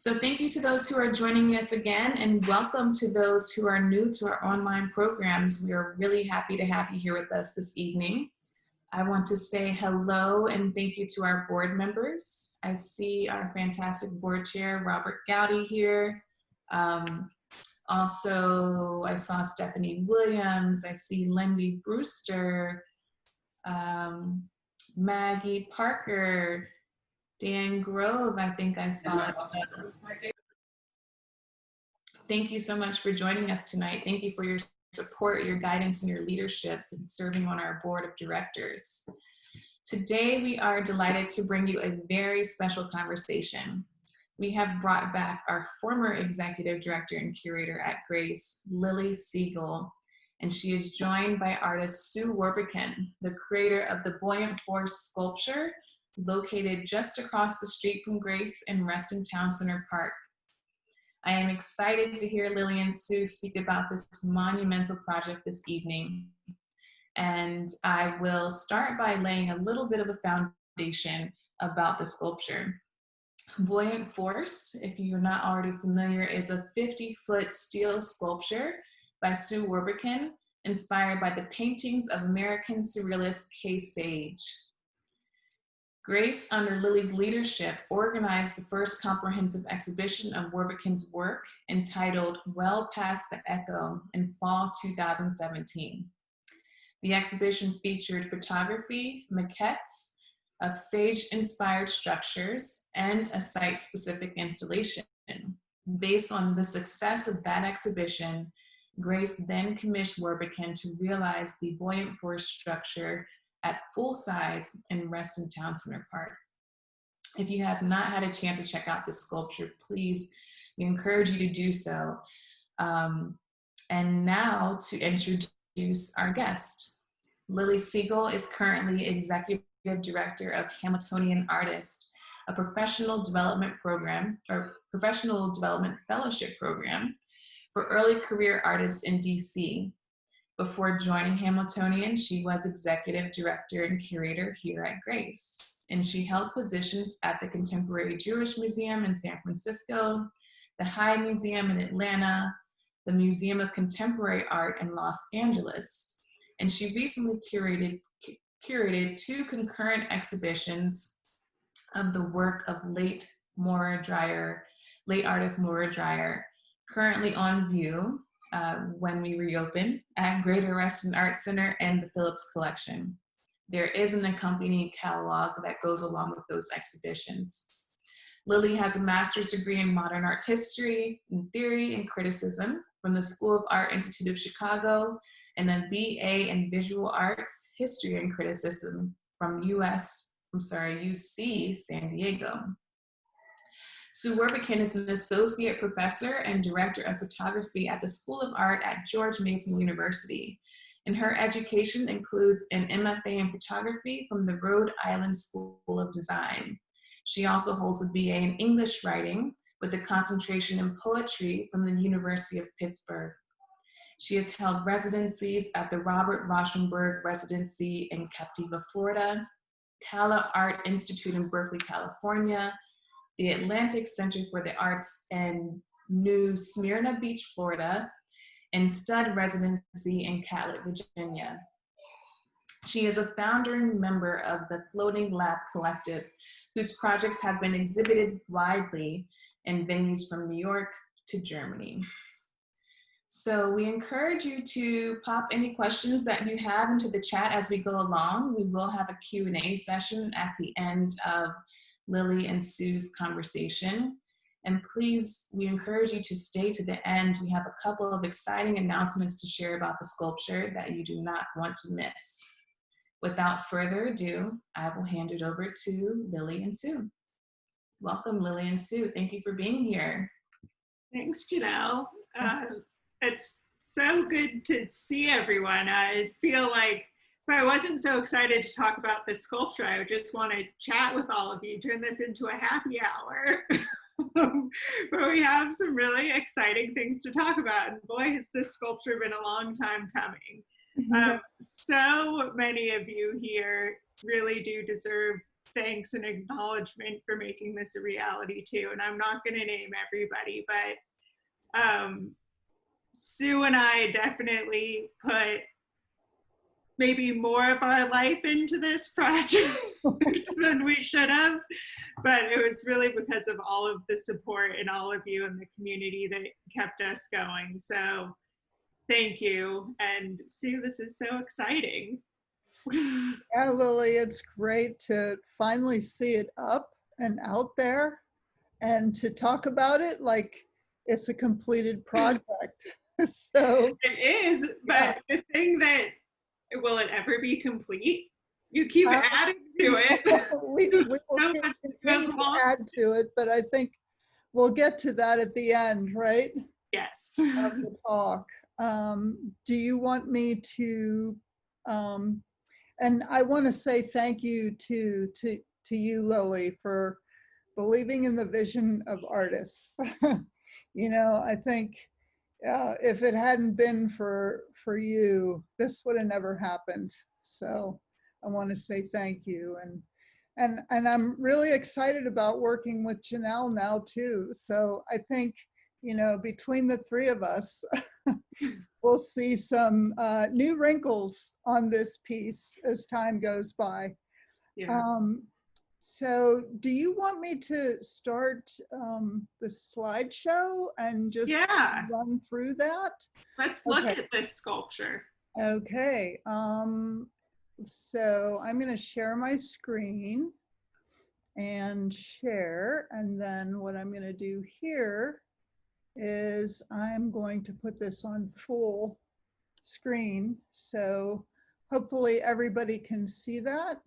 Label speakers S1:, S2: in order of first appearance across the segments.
S1: So thank you to those who are joining us again, and welcome to those who are new to our online programs. We are really happy to have you here with us this evening. I want to say hello and thank you to our board members. I see our fantastic board chair, Robert Gowdy, here. Also, I saw Stephanie Williams, I see Lindy Brewster, Maggie Parker, Dan Grove, I think I saw as well. Thank you so much for joining us tonight. Thank you for your support, your guidance, and your leadership in serving on our board of directors. Today, we are delighted to bring you a very special conversation. We have brought back our former executive director and curator at Grace, Lily Siegel, and she is joined by artist Sue Wrbican, the creator of the Buoyant Force sculpture located just across the street from Grace in Reston Town Center Park. I am excited to hear Lily and Sue speak about this monumental project this evening. And I will start by laying a little bit of a foundation about the sculpture. Buoyant Force, if you're not already familiar, is a 50-foot steel sculpture by Sue Wrbican, inspired by the paintings of American surrealist Kay Sage. Grace, under Lily's leadership, organized the first comprehensive exhibition of Wrbican's work entitled Well Past the Echo in fall 2017. The exhibition featured photography, maquettes of Sage-inspired structures, and a site-specific installation. Based on the success of that exhibition, Grace then commissioned Wrbican to realize the Buoyant Force structure at full size in Reston Town Center Park. If you have not had a chance to check out this sculpture, please, we encourage you to do so. And now to introduce our guest. Lily Siegel is currently Executive Director of Hamiltonian Artist, a professional development fellowship program for early career artists in DC. Before joining Hamiltonian, she was Executive Director and Curator here at Grace, and she held positions at the Contemporary Jewish Museum in San Francisco, the High Museum in Atlanta, the Museum of Contemporary Art in Los Angeles, and she recently curated two concurrent exhibitions of the work of late artist Maura Dreyer, currently on view when we reopen at Greater Reston Art Center and the Phillips Collection. There is an accompanying catalog that goes along with those exhibitions. Lily has a master's degree in modern art history, in theory and criticism from the School of Art Institute of Chicago, and a BA in visual arts, history and criticism from UC San Diego. Sue Wrbican is an associate professor and director of photography at the School of Art at George Mason University. And her education includes an MFA in photography from the Rhode Island School of Design. She also holds a BA in English writing with a concentration in poetry from the University of Pittsburgh. She has held residencies at the Robert Rauschenberg Residency in Captiva, Florida, Cala Art Institute in Berkeley, California, the Atlantic Center for the Arts in New Smyrna Beach, Florida, and Stud Residency in Catlett, Virginia. She is a founder and member of the Floating Lab Collective, whose projects have been exhibited widely in venues from New York to Germany. So we encourage you to pop any questions that you have into the chat as we go along. We will have a Q&A session at the end of Lily and Sue's conversation. And please, we encourage you to stay to the end. We have a couple of exciting announcements to share about the sculpture that you do not want to miss. Without further ado, I will hand it over to Lily and Sue. Welcome, Lily and Sue. Thank you for being here.
S2: Thanks, Janelle. It's so good to see everyone. I feel like if I wasn't so excited to talk about this sculpture, I would just want to chat with all of you, turn this into a happy hour. But we have some really exciting things to talk about. And boy, has this sculpture been a long time coming. So many of you here really do deserve thanks and acknowledgement for making this a reality too. And I'm not going to name everybody, but Sue and I definitely put maybe more of our life into this project than we should have. But it was really because of all of the support and all of you in the community that kept us going. So thank you. And Sue, this is so exciting.
S3: Yeah, Lily, it's great to finally see it up and out there and to talk about it like it's a completed project. So
S2: it is, but the thing that, will it ever be complete? You keep adding to it.
S3: we will continue to add to it, but I think we'll get to that at the end, right?
S2: Yes.
S3: Of the talk. Do you want me to, and I want to say thank you to you, Lily, for believing in the vision of artists. You know, I think if it hadn't been for you, this would have never happened. So I want to say thank you, and I'm really excited about working with Janelle now too. So I think, you know, between the three of us, we'll see some new wrinkles on this piece as time goes by.
S2: Yeah.
S3: So do you want me to start the slideshow and just run through that?
S2: Let's look at this sculpture.
S3: Okay. So I'm going to share my screen and share. And then what I'm going to do here is I'm going to put this on full screen. So hopefully everybody can see that.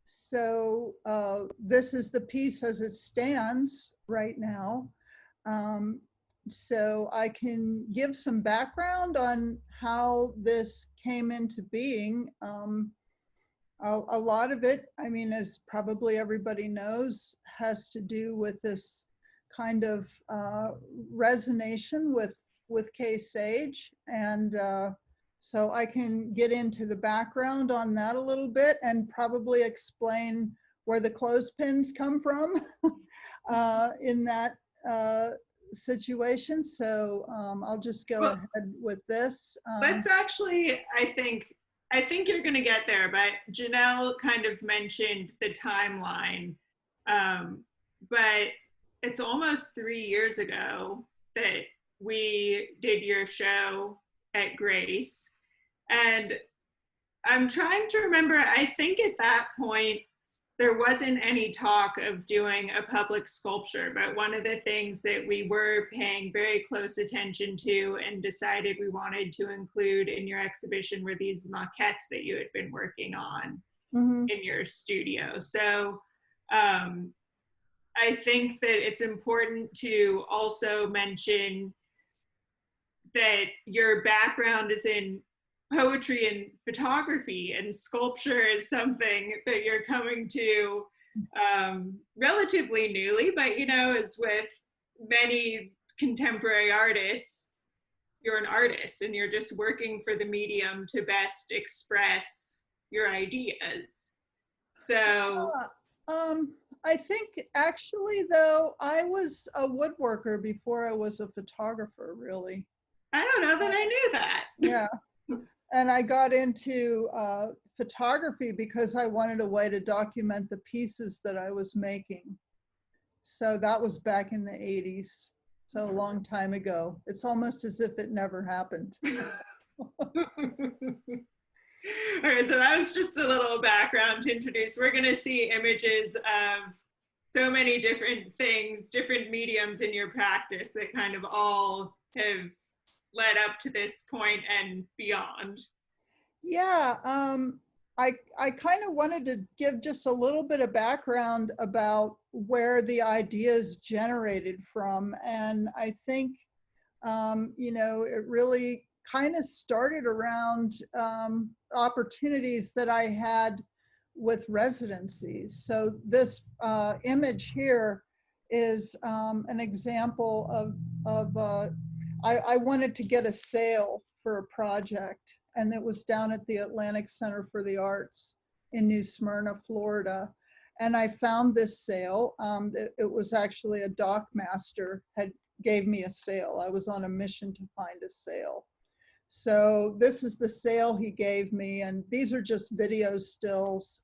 S3: So this is the piece as it stands right now. So I can give some background on how this came into being. A lot of it, I mean, as probably everybody knows, has to do with this kind of resonation with Kay Sage. And so I can get into the background on that a little bit and probably explain where the clothespins come from in that situation. So I'll just go ahead with this.
S2: Let's actually, I think you're going to get there, but Janelle kind of mentioned the timeline. But it's almost 3 years ago that we did your show at Grace. And I'm trying to remember, I think at that point, there wasn't any talk of doing a public sculpture, but one of the things that we were paying very close attention to and decided we wanted to include in your exhibition were these maquettes that you had been working on in your studio. So I think that it's important to also mention that your background is in poetry and photography, and sculpture is something that you're coming to relatively newly, but you know, as with many contemporary artists, you're an artist and you're just working for the medium to best express your ideas. So
S3: I think actually though, I was a woodworker before I was a photographer, really.
S2: I don't know that I knew that.
S3: Yeah. And I got into photography because I wanted a way to document the pieces that I was making. So that was back in the 80s. So a long time ago. It's almost as if it never happened.
S2: All right, so that was just a little background to introduce. We're going to see images of so many different things, different mediums in your practice that kind of all have led up to this point and beyond.
S3: Yeah, I kind of wanted to give just a little bit of background about where the ideas generated from. And I think, you know, it really kind of started around opportunities that I had with residencies. So this image here is an example of I wanted to get a sale for a project, and it was down at the Atlantic Center for the Arts. in New Smyrna, Florida. And I found this sail. It was actually a dock master had gave me a sail. I was on a mission to find a sail. So this is the sail he gave me, and these are just video stills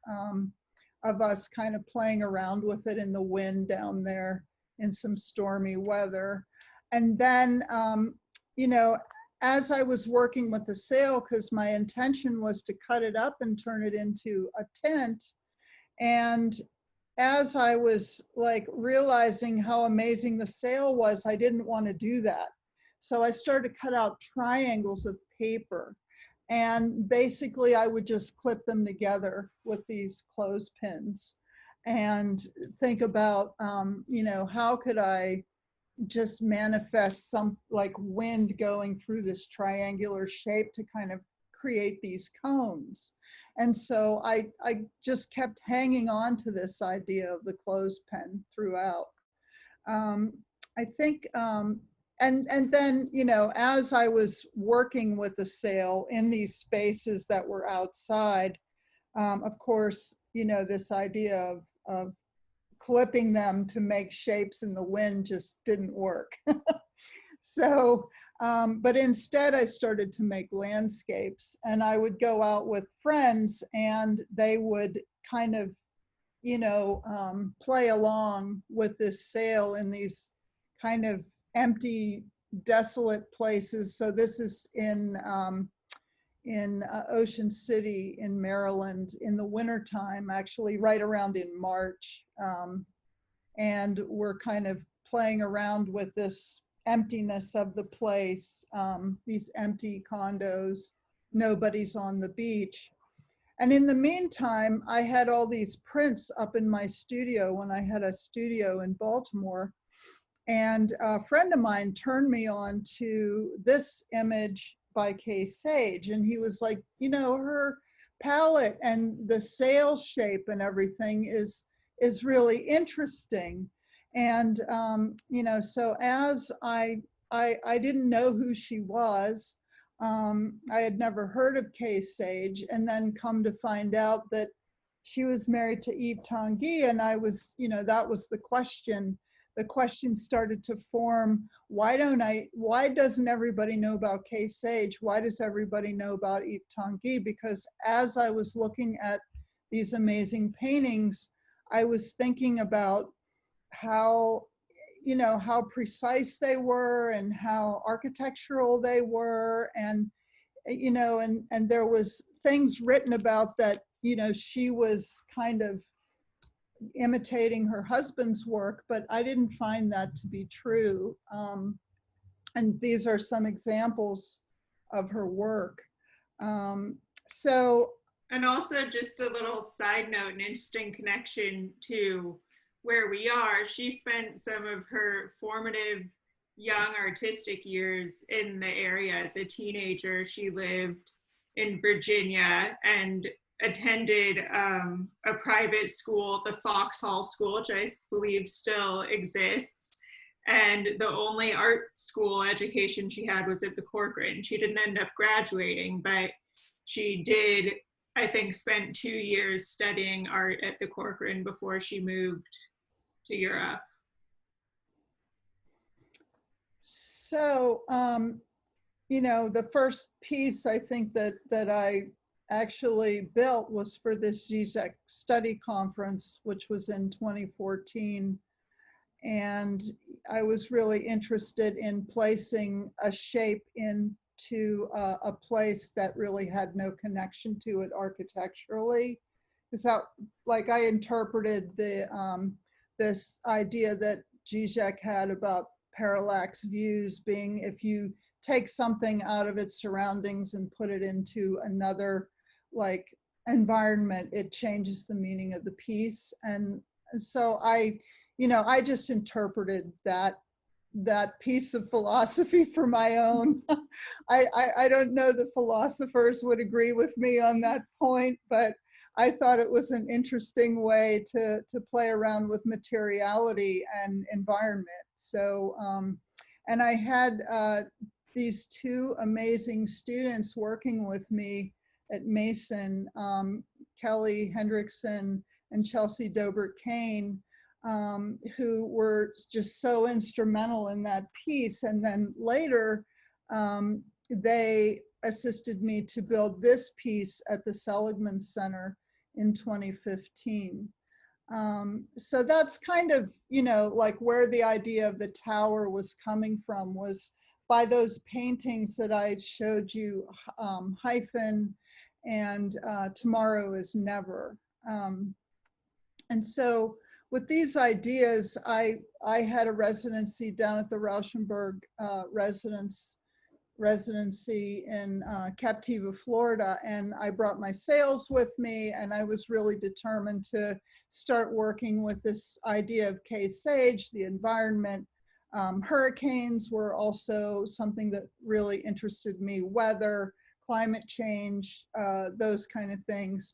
S3: of us kind of playing around with it in the wind down there in some stormy weather. And then, you know, as I was working with the sail, because my intention was to cut it up and turn it into a tent, and as I was like realizing how amazing the sail was, I didn't want to do that. So I started to cut out triangles of paper. And basically I would just clip them together with these clothespins and think about, you know, how could I just manifest some like wind going through this triangular shape to kind of create these cones. And so I just kept hanging on to this idea of the clothespin throughout. I think, and then, you know, as I was working with the sail in these spaces that were outside, of course, you know, this idea of clipping them to make shapes in the wind just didn't work. So, but instead I started to make landscapes, and I would go out with friends and they would kind of, you know, play along with this sail in these kind of empty, desolate places. So this is in Ocean City in Maryland in the wintertime, actually right around in March. And we're kind of playing around with this emptiness of the place, these empty condos, nobody's on the beach. And in the meantime, I had all these prints up in my studio when I had a studio in Baltimore. And a friend of mine turned me on to this image by Kay Sage. And he was like, you know, her palette and the sail shape and everything is really interesting. And, you know, so as I didn't know who she was, I had never heard of Kay Sage, and then come to find out that she was married to Yves Tanguy, and I was, you know, that was the question. The question started to form, why doesn't everybody know about Kay Sage? Why does everybody know about Yves Tanguy? Because as I was looking at these amazing paintings, I was thinking about how, you know, how precise they were and how architectural they were. And, you know, and there was things written about that, you know, she was kind of imitating her husband's work, but I didn't find that to be true. And these are some examples of her work. So,
S2: and also just a little side note, an interesting connection to where we are. She spent some of her formative young artistic years in the area. As a teenager, she lived in Virginia and attended a private school, the Foxhall School, which I believe still exists. And the only art school education she had was at the Corcoran. She didn't end up graduating, but she did, I think, spent 2 years studying art at the Corcoran before she moved to Europe.
S3: So, you know, the first piece I think that I actually built was for this GZEC study conference, which was in 2014. And I was really interested in placing a shape into a place that really had no connection to it architecturally. Is that, like, I interpreted the this idea that Zizek had about parallax views being, if you take something out of its surroundings and put it into another like environment, it changes the meaning of the piece. And so I just interpreted that piece of philosophy for my own. I don't know the philosophers would agree with me on that point, but I thought it was an interesting way to play around with materiality and environment. So, and I had these two amazing students working with me at Mason, Kelly Hendrickson and Chelsea Dobert-Kane, who were just so instrumental in that piece. And then later, they assisted me to build this piece at the Seligman Center in 2015. So that's kind of, like where the idea of the tower was coming from, was by those paintings that I showed you, Hyphen and Tomorrow is Never. And so with these ideas, I had a residency down at the Rauschenberg residency in Captiva, Florida, and I brought my sales with me, and I was really determined to start working with this idea of K-Sage, the environment. Hurricanes were also something that really interested me, weather, climate change, those kind of things.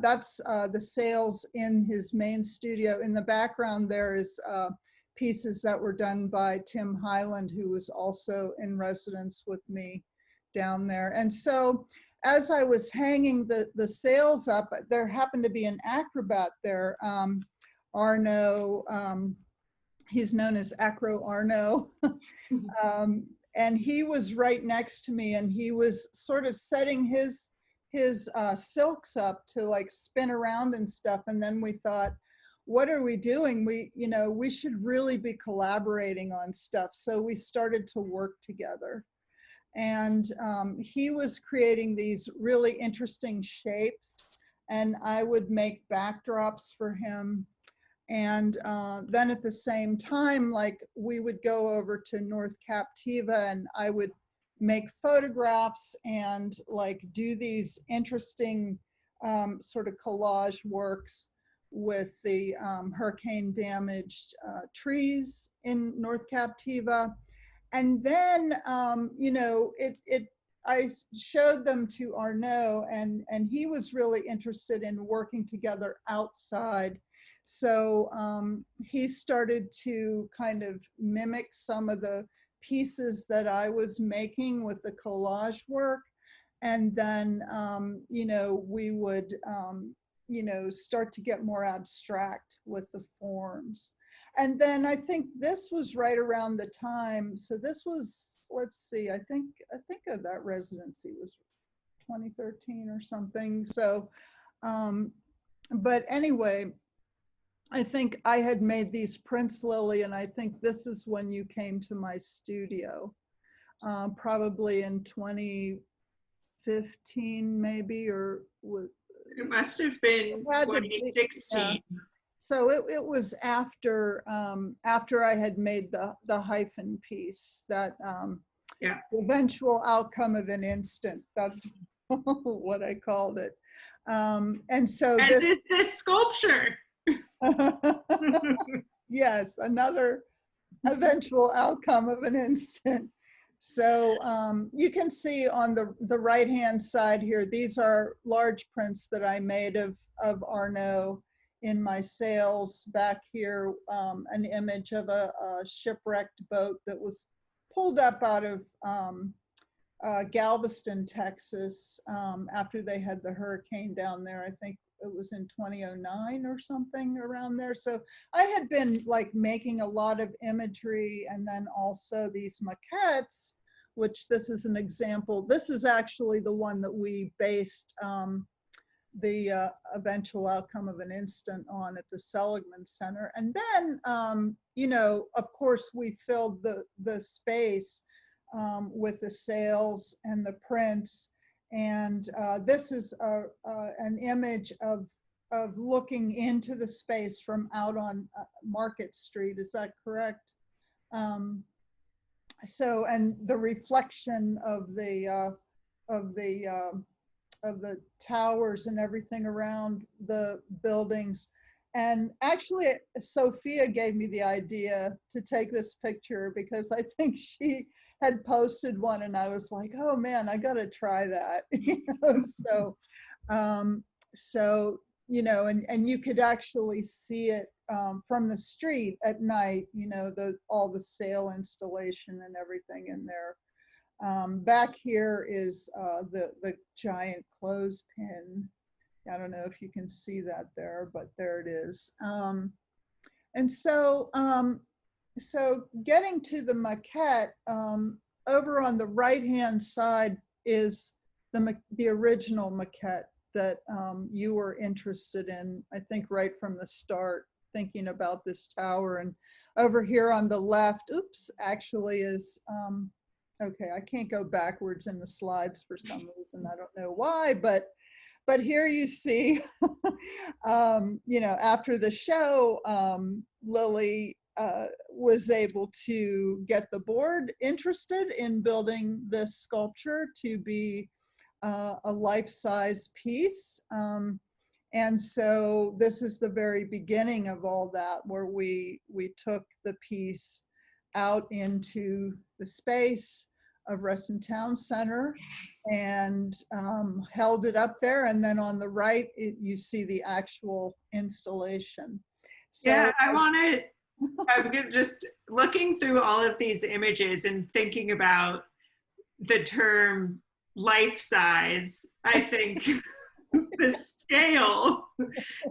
S3: That's the sales in his main studio. In the background there is pieces that were done by Tim Highland, who was also in residence with me down there. And so as I was hanging the sails up, there happened to be an acrobat there, Arno, he's known as Acro Arno. And he was right next to me, and he was sort of setting his silks up to like spin around and stuff. And then we thought, what are we doing? We should really be collaborating on stuff. So we started to work together. And he was creating these really interesting shapes, and I would make backdrops for him. And then at the same time, like, we would go over to North Captiva, and I would make photographs and like do these interesting sort of collage works with the hurricane damaged trees in North Captiva. And then, I showed them to Arnaud, and he was really interested in working together outside. So he started to kind of mimic some of the pieces that I was making with the collage work. And then, we would, start to get more abstract with the forms. And then I think this was right around the time. So this was, let's see, I think of that residency was 2013 or something. So, but anyway, I think I had made these prints, Lily, and I think this is when you came to my studio, probably in 2015, maybe, or
S2: it must have been 2016.
S3: Yeah. So it was after I had made the hyphen piece, that
S2: Yeah.
S3: eventual outcome of an instant. That's what I called it. And so
S2: and this sculpture.
S3: Yes, another eventual outcome of an instant. So you can see on the right-hand side here, these are large prints that I made of Arnaud in my sales. Back here, an image of a shipwrecked boat that was pulled up out of Galveston, Texas, after they had the hurricane down there. I think it was in 2009 or something around there. So I had been like making a lot of imagery, and then also these maquettes, which this is an example. This is actually the one that we based the eventual outcome of an instant on at the Seligman Center. And then, of course, we filled the space with the sails and the prints. And this is an image of looking into the space from out on Market Street. Is that correct? So, and the reflection of the towers and everything around the buildings. And actually, Sophia gave me the idea to take this picture because I think she had posted one, and I was like, oh man, I gotta try that. And you could actually see it from the street at night, all the sail installation and everything in there. Back here is the giant clothespin I don't know if you can see that there, but there it is. And so, so getting to the maquette, over on the right-hand side is the original maquette that you were interested in, I think right from the start, thinking about this tower. And over here on the left, oops, actually is, okay, I can't go backwards in the slides for some reason. I don't know why, but here you see, you know, after the show, Lily was able to get the board interested in building this sculpture to be a life-size piece. And so this is the very beginning of all that, where we took the piece out into the space of Reston Town Center and held it up there. And then on the right, you see the actual installation. So
S2: yeah, I'm just looking through all of these images and thinking about the term life size. I think the scale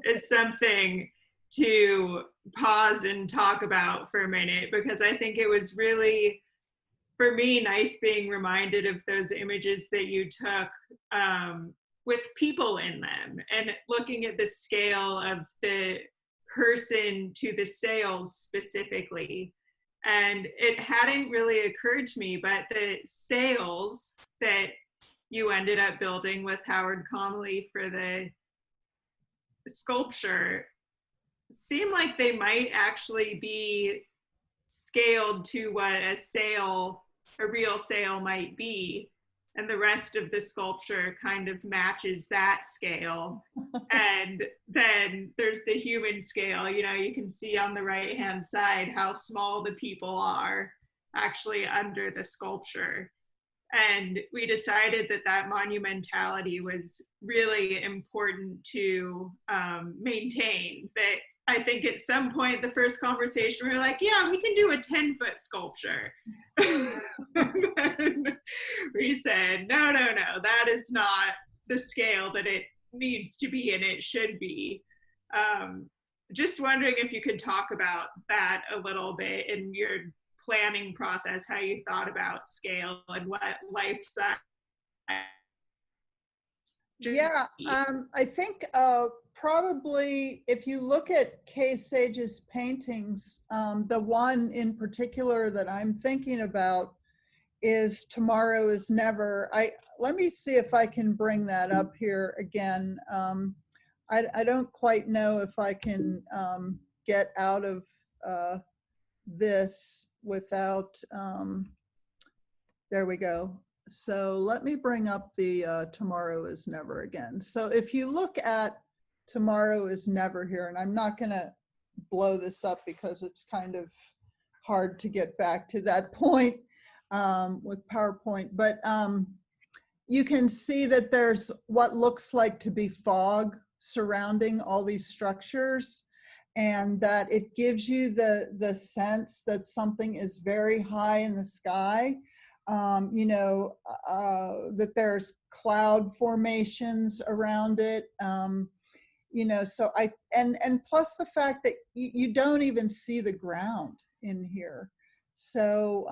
S2: is something to pause and talk about for a minute, because I think it was really, for me, nice being reminded of those images that you took with people in them, and looking at the scale of the person to the sails specifically. And it hadn't really occurred to me, but the sails that you ended up building with Howard Connolly for the sculpture seem like they might actually be scaled to what a real sail might be. And the rest of the sculpture kind of matches that scale. And then there's the human scale. You know, you can see on the right-hand side how small the people are actually under the sculpture. And we decided that that monumentality was really important to maintain. That I think at some point, the first conversation, we were like, yeah, we can do a 10-foot sculpture. And we said, no, that is not the scale that it needs to be and it should be. Just wondering if you could talk about that a little bit in your planning process, how you thought about scale and what life size.
S3: yeah, I think probably if you look at Kay Sage's paintings, the one in particular that I'm thinking about is Tomorrow is Never. Let me see if I can bring that up here again. I don't quite know if I can get out of this without, there we go. So let me bring up the Tomorrow is Never again. So if you look at Tomorrow is Never here, and I'm not gonna blow this up because it's kind of hard to get back to that point with PowerPoint, but you can see that there's what looks like to be fog surrounding all these structures, and that it gives you the sense that something is very high in the sky. You know, that there's cloud formations around it. You know, so and plus the fact that you don't even see the ground in here. So,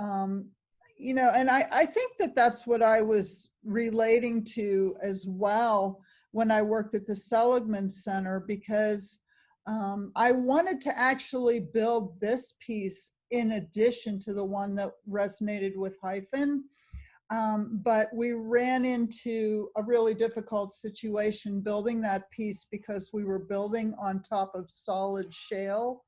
S3: you know, and I think that that's what I was relating to as well when I worked at the Seligman Center, because I wanted to actually build this piece in addition to the one that resonated with Hyphen. But we ran into a really difficult situation building that piece because we were building on top of solid shale,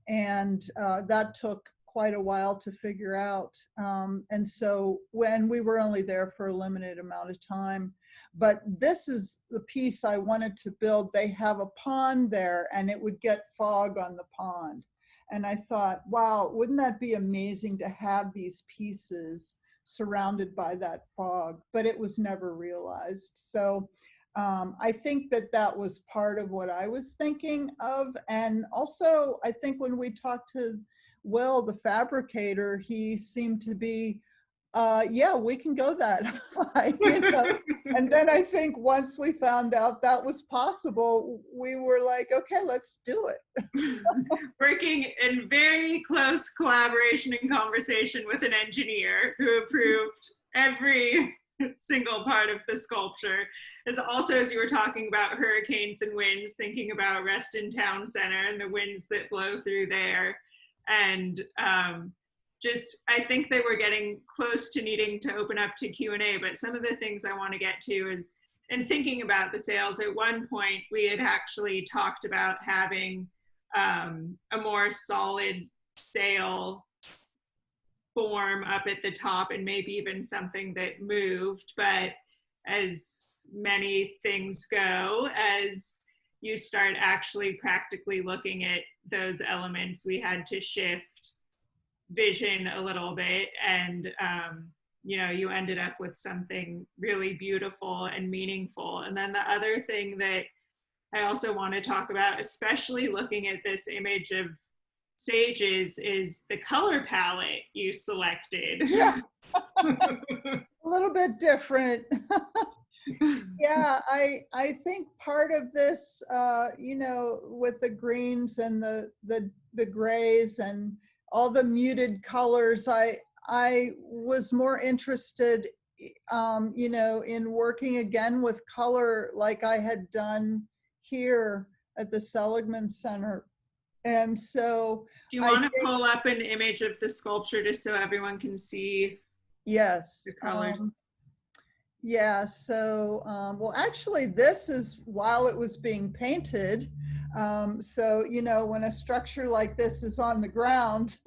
S3: and that took quite a while to figure out. And so when we were only there for a limited amount of time, but this is the piece I wanted to build. They have a pond there and it would get fog on the pond. And I thought, wow, wouldn't that be amazing to have these pieces surrounded by that fog? But it was never realized. So I think that that was part of what I was thinking of. And also, I think when we talked to Will, the fabricator, he seemed to be Yeah, we can go that high, you know. And then I think once we found out that was possible, we were like, okay, let's do it.
S2: Working in very close collaboration and conversation with an engineer who approved every single part of the sculpture. As also, as you were talking about hurricanes and winds, thinking about Reston Town Center and the winds that blow through there. And just, I think they were getting close to needing to open up to Q&A, but some of the things I want to get to is, in thinking about the sales, at one point we had actually talked about having a more solid sail form up at the top and maybe even something that moved. But as many things go, as you start actually practically looking at those elements, we had to shift vision a little bit, and you know, you ended up with something really beautiful and meaningful. And then the other thing that I also want to talk about, especially looking at this image of sages, is the color palette you selected.
S3: Yeah. A little bit different. Yeah, I think part of this, you know, with the greens and the grays and all the muted colors, I was more interested, you know, in working again with color like I had done here at the Seligman Center. And so
S2: Do you
S3: I
S2: want to
S3: think,
S2: pull up an image of the sculpture just so everyone can see
S3: yes.
S2: the colors?
S3: Yeah, so, well, actually, this is while it was being painted. So, you know, when a structure like this is on the ground,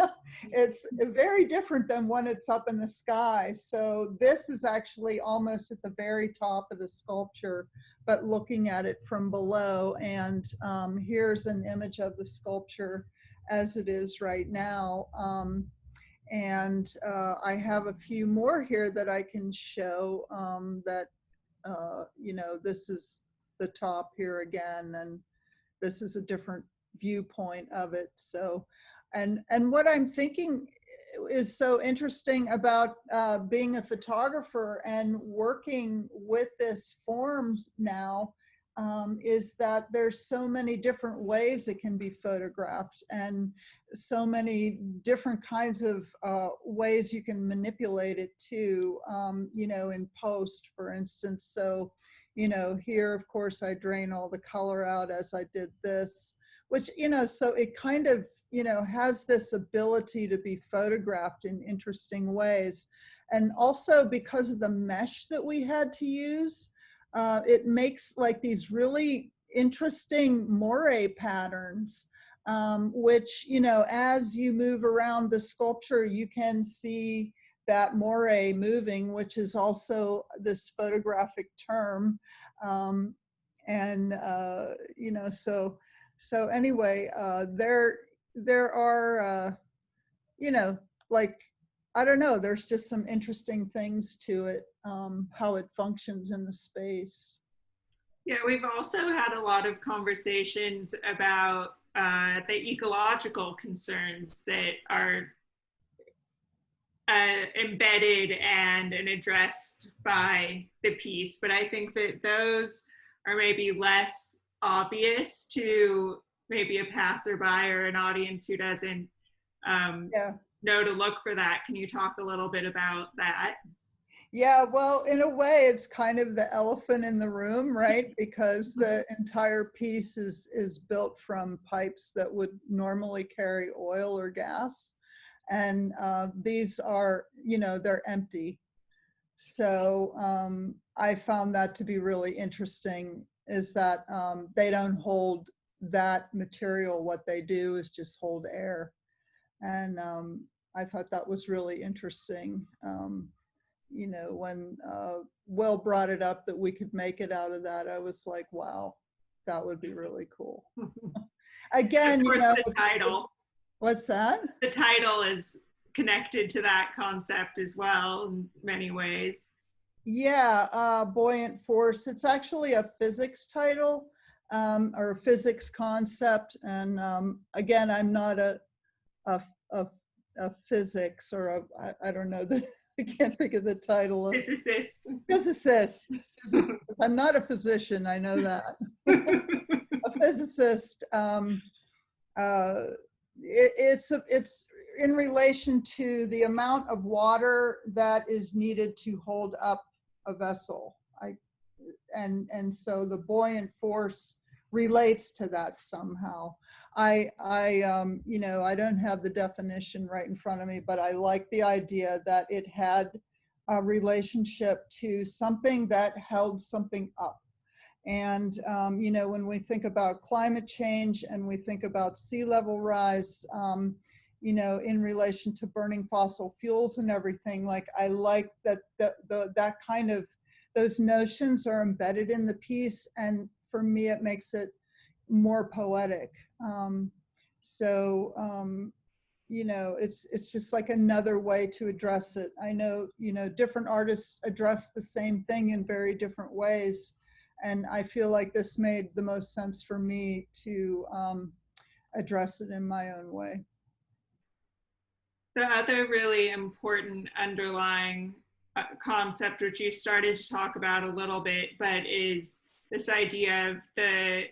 S3: it's very different than when it's up in the sky. So this is actually almost at the very top of the sculpture, but looking at it from below. And here's an image of the sculpture as it is right now. And I have a few more here that I can show that, you know, this is the top here again, and this is a different viewpoint of it. So, and what I'm thinking is so interesting about being a photographer and working with this forms now, is that there's so many different ways it can be photographed, and so many different kinds of ways you can manipulate it too, you know, in post, for instance. So, you know, here, of course, I drain all the color out as I did this, which, you know, so it kind of, you know, has this ability to be photographed in interesting ways. And also because of the mesh that we had to use, it makes like these really interesting moire patterns, which, you know, as you move around the sculpture, you can see that moire moving, which is also this photographic term. And, you know, so anyway, there are, you know, like, I don't know, there's just some interesting things to it, how it functions in the space.
S2: Yeah, we've also had a lot of conversations about the ecological concerns that are embedded and addressed by the piece, but I think that those are maybe less obvious to maybe a passerby or an audience who doesn't
S3: Yeah.
S2: know to look for that. Can you talk a little bit about that?
S3: Yeah, well, in a way, it's kind of the elephant in the room, right? Because the entire piece is built from pipes that would normally carry oil or gas. And these are, you know, they're empty. So I found that to be really interesting, is that they don't hold that material. What they do is just hold air. And I thought that was really interesting. You know, when Will brought it up that we could make it out of that, I was like, wow, that would be really cool. Again,
S2: Of
S3: you
S2: course,
S3: know,
S2: the title.
S3: What's that?
S2: The title is connected to that concept as well in many ways.
S3: Yeah, buoyant force. It's actually a physics title, or a physics concept. And again, I'm not a, a physics or I don't know the I can't think of the title of
S2: Physicist.
S3: physicist. I'm not a physician, I know that. A physicist. It's in relation to the amount of water that is needed to hold up a vessel. And so the buoyant force relates to that somehow. I don't have the definition right in front of me, but I like the idea that it had a relationship to something that held something up. And, when we think about climate change and we think about sea level rise, in relation to burning fossil fuels and everything, like I like that that kind of, those notions are embedded in the piece. And for me, it makes it more poetic. It's just like another way to address it. I know, different artists address the same thing in very different ways. And I feel like this made the most sense for me to address it in my own way.
S2: The other really important underlying concept, which you started to talk about a little bit, but is this idea of the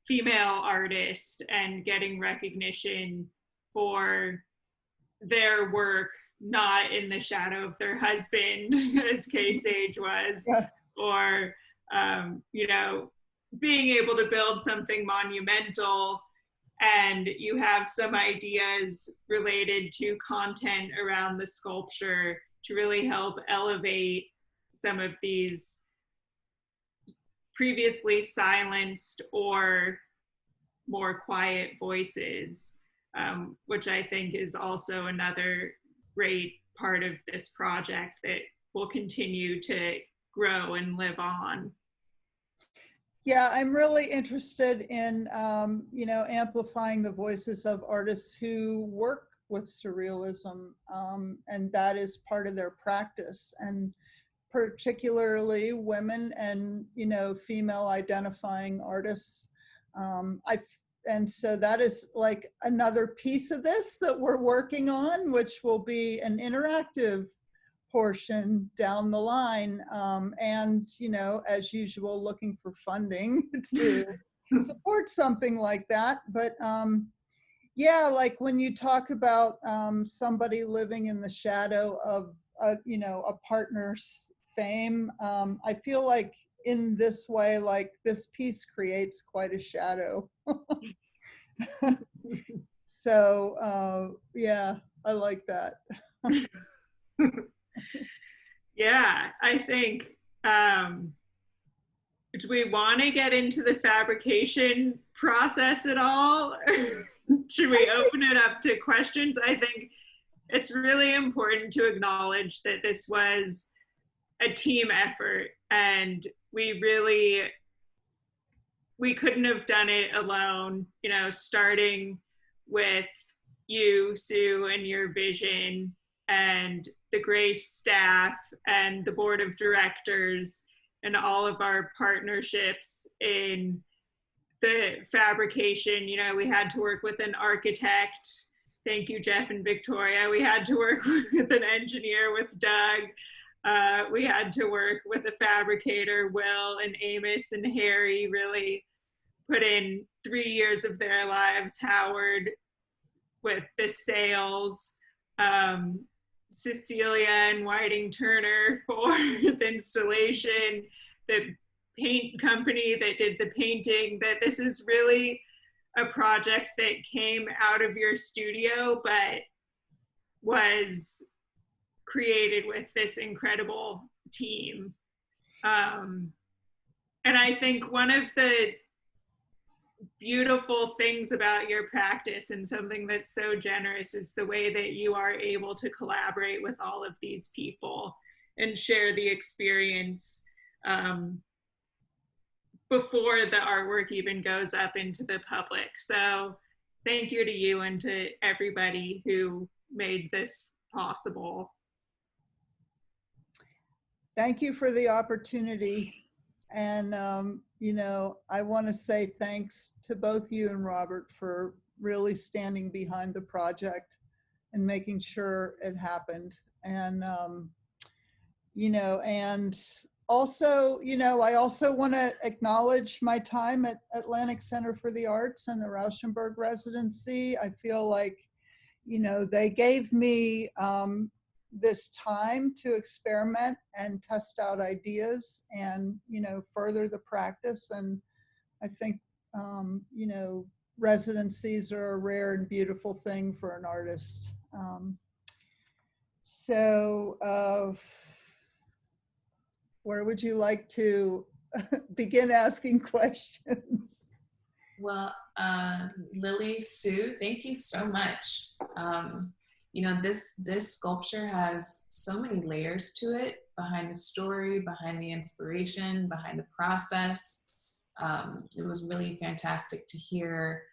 S2: female artist and getting recognition for their work, not in the shadow of their husband, as Kay Sage was,
S3: Yeah.
S2: or being able to build something monumental, and you have some ideas related to content around the sculpture to really help elevate some of these previously silenced or more quiet voices, which I think is also another great part of this project that will continue to grow and live on.
S3: Yeah, I'm really interested in, amplifying the voices of artists who work with surrealism, and that is part of their practice, and particularly women and, female identifying artists. And so that is like another piece of this that we're working on, which will be an interactive portion down the line, and as usual, looking for funding to support something like that. But yeah, like when you talk about somebody living in the shadow of a partner's fame, I feel like in this way, like this piece creates quite a shadow. So yeah, I like that.
S2: Yeah, I think, do we want to get into the fabrication process at all? Should we open it up to questions? I think it's really important to acknowledge that this was a team effort, and we couldn't have done it alone, starting with you, Sue, and your vision, and the Grace staff and the board of directors and all of our partnerships in the fabrication. We had to work with an architect. Thank you, Jeff and Victoria. We had to work with an engineer, with Doug. We had to work with a fabricator, Will and Amos and Harry, really put in 3 years of their lives. Howard with the sails, Cecilia and Whiting Turner for the installation, the paint company that did the painting. That this is really a project that came out of your studio, but was created with this incredible team. And I think one of the beautiful things about your practice, and something that's so generous, is the way that you are able to collaborate with all of these people and share the experience before the artwork even goes up into the public. So thank you to you and to everybody who made this possible.
S3: Thank you for the opportunity. And, I want to say thanks to both you and Robert for really standing behind the project and making sure it happened. And And also, I also want to acknowledge my time at Atlantic Center for the Arts and the Rauschenberg residency. I feel like, they gave me this time to experiment and test out ideas and, further the practice. And I think, residencies are a rare and beautiful thing for an artist. Where would you like to begin asking questions?
S1: Well, Lily, Sue, thank you so much. This sculpture has so many layers to it, behind the story, behind the inspiration, behind the process. It was really fantastic to hear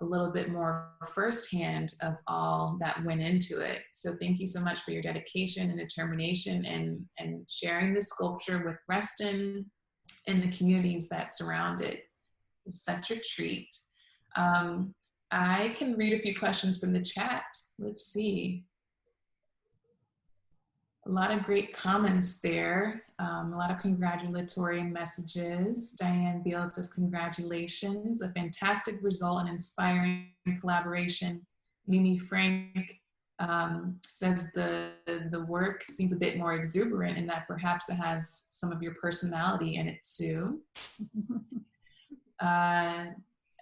S1: a little bit more firsthand of all that went into it. So thank you so much for your dedication and determination and sharing this sculpture with Reston and the communities that surround it. It's such a treat. I can read a few questions from the chat. Let's see. A lot of great comments there. A lot of congratulatory messages. Diane Beal says, congratulations, a fantastic result and inspiring collaboration. Mimi Frank says the work seems a bit more exuberant and that perhaps it has some of your personality in it, Sue.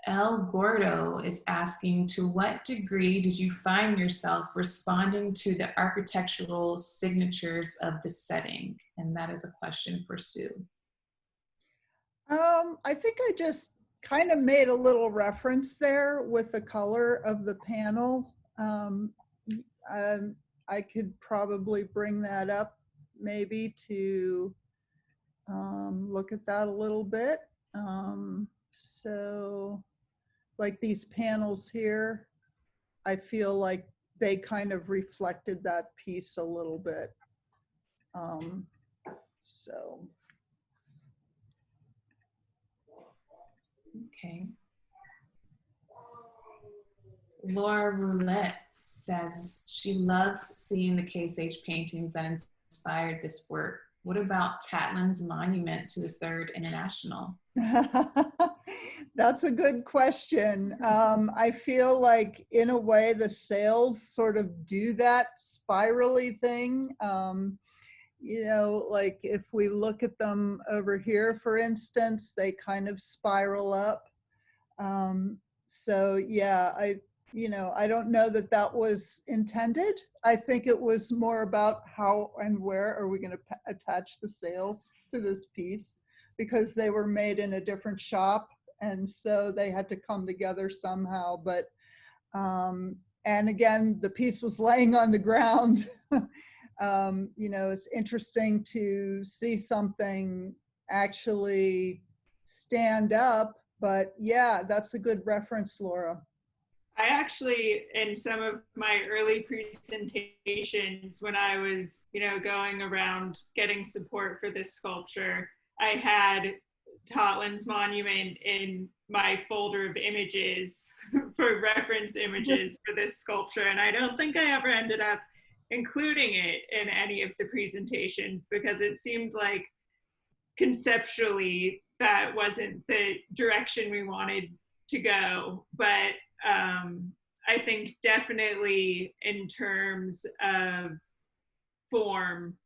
S1: El Gordo is asking, to what degree did you find yourself responding to the architectural signatures of the setting? And that is a question for Sue.
S3: I think I just kind of made a little reference there with the color of the panel. I could probably bring that up maybe to look at that a little bit. So like these panels here, I feel like they kind of reflected that piece a little bit.
S1: Okay. Laura Roulette says she loved seeing the Case H paintings that inspired this work. What about Tatlin's monument to the Third International?
S3: That's a good question. I feel like in a way the sails sort of do that spirally thing. Like if we look at them over here, for instance, they kind of spiral up. So yeah, I don't know that that was intended. I think it was more about how and where are we going to attach the sails to this piece, because they were made in a different shop. And so they had to come together somehow. But, and again, the piece was laying on the ground. It's interesting to see something actually stand up. But yeah, that's a good reference, Laura.
S2: I actually, in some of my early presentations, when I was, going around getting support for this sculpture, I had Tatlin's monument in my folder of images for reference images for this sculpture. And I don't think I ever ended up including it in any of the presentations because it seemed like conceptually that wasn't the direction we wanted to go. But I think definitely in terms of form,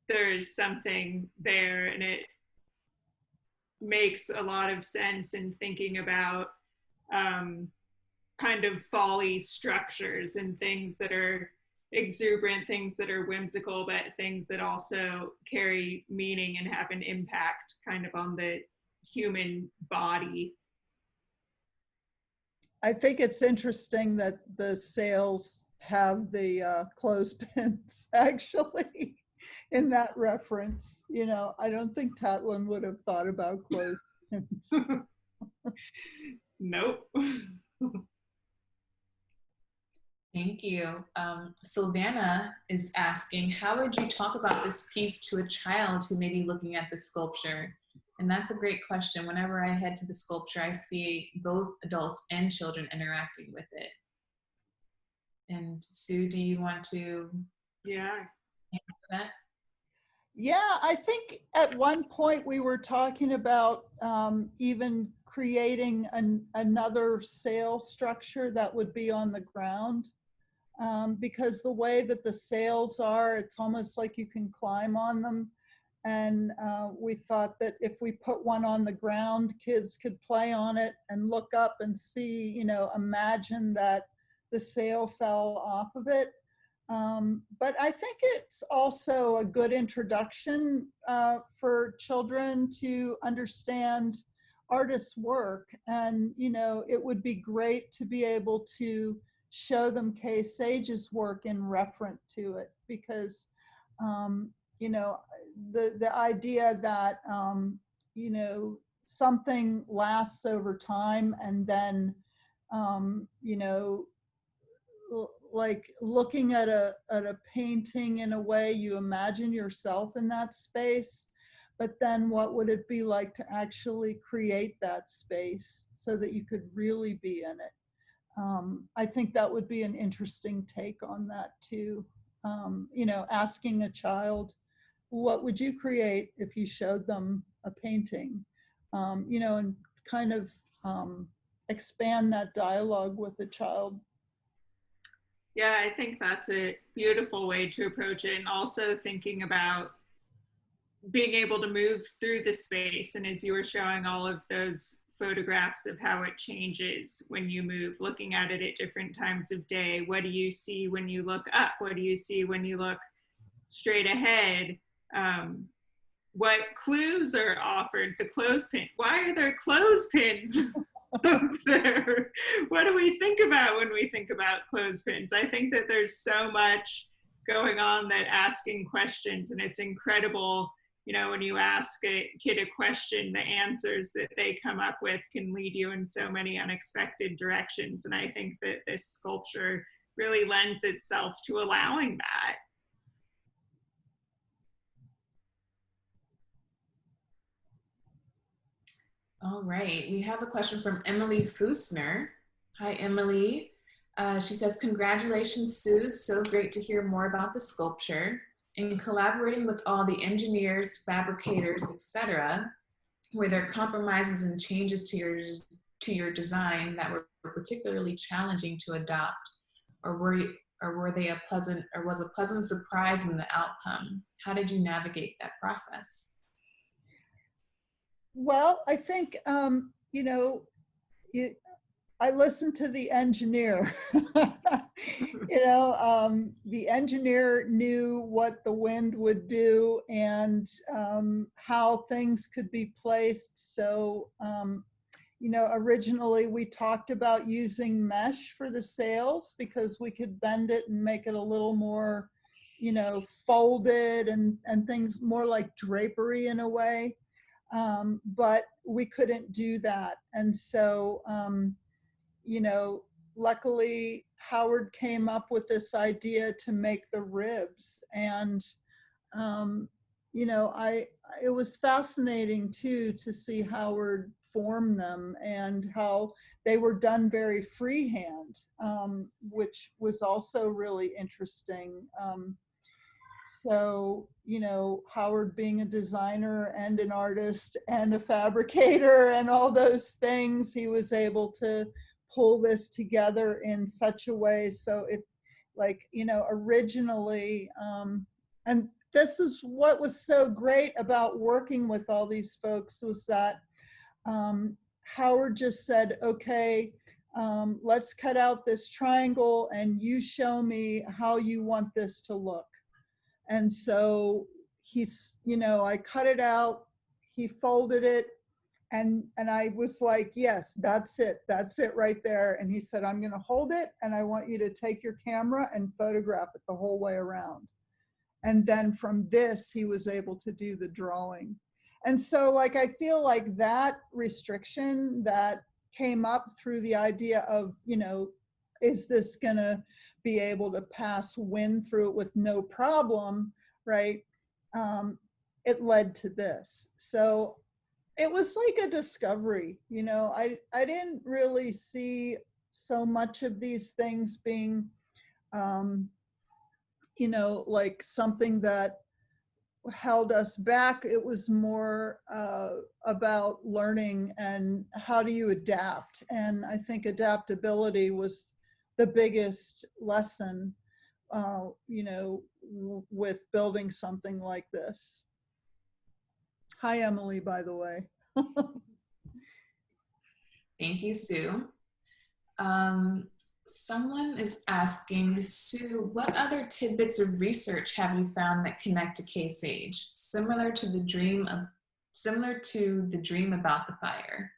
S2: there's something there, and it makes a lot of sense in thinking about kind of folly structures and things that are exuberant, things that are whimsical, but things that also carry meaning and have an impact kind of on the human body.
S3: I think it's interesting that the sails have the clothespins actually in that reference. I don't think Tatlin would have thought about clothespins.
S2: Nope.
S1: Thank you. Sylvana is asking, how would you talk about this piece to a child who may be looking at the sculpture? And that's a great question. Whenever I head to the sculpture, I see both adults and children interacting with it. And Sue, do you want to
S2: answer
S1: that?
S3: Yeah, I think at one point we were talking about even creating another sail structure that would be on the ground. Because the way that the sails are, it's almost like you can climb on them. And we thought that if we put one on the ground, kids could play on it and look up and see, imagine that the sail fell off of it. But I think it's also a good introduction for children to understand artists' work. And, it would be great to be able to show them Kay Sage's work in reference to it, because, you know, the idea that, something lasts over time and then, you know, like looking at a painting in a way you imagine yourself in that space, but then what would it be like to actually create that space so that you could really be in it? I think that would be an interesting take on that too. Asking a child, what would you create if you showed them a painting? And kind of expand that dialogue with the child.
S2: Yeah, I think that's a beautiful way to approach it. And also thinking about being able to move through the space. And as you were showing all of those photographs of how it changes when you move, looking at it at different times of day. What do you see when you look up? What do you see when you look straight ahead? What clues are offered? The clothespin. Why are there clothespins up there? What do we think about when we think about clothespins? I think that there's so much going on, that asking questions, and it's incredible, when you ask a kid a question, the answers that they come up with can lead you in so many unexpected directions. And I think that this sculpture really lends itself to allowing that.
S1: All right, we have a question from Emily Fusner. Hi, Emily. She says, congratulations, Sue. So great to hear more about the sculpture. In collaborating with all the engineers, fabricators, etc., were there compromises and changes to your design that were particularly challenging to adopt, or was a pleasant surprise in the outcome? How did you navigate that process?
S3: Well, I think, I listened to the engineer. The engineer knew what the wind would do and how things could be placed. So, originally we talked about using mesh for the sails because we could bend it and make it a little more, folded and things more like drapery in a way. But we couldn't do that. And so, luckily Howard came up with this idea to make the ribs. And, it was fascinating too to see Howard form them and how they were done very freehand, which was also really interesting. So, Howard being a designer and an artist and a fabricator and all those things, he was able to pull this together in such a way. So if originally, and this is what was so great about working with all these folks, was that Howard just said, okay, let's cut out this triangle and you show me how you want this to look. And so I cut it out, he folded it, and I was like, yes, that's it right there. And he said, I'm going to hold it and I want you to take your camera and photograph it the whole way around. And then from this, he was able to do the drawing. And so I feel like that restriction that came up through the idea of, is this going to be able to pass wind through it with no problem, right? It led to this. So it was like a discovery. I didn't really see so much of these things being, like something that held us back. It was more about learning and how do you adapt. And I think adaptability was the biggest lesson, with building something like this. Hi, Emily, by the way.
S1: Thank you, Sue. Someone is asking, Sue, what other tidbits of research have you found that connect to K-Sage, similar to the dream about the fire?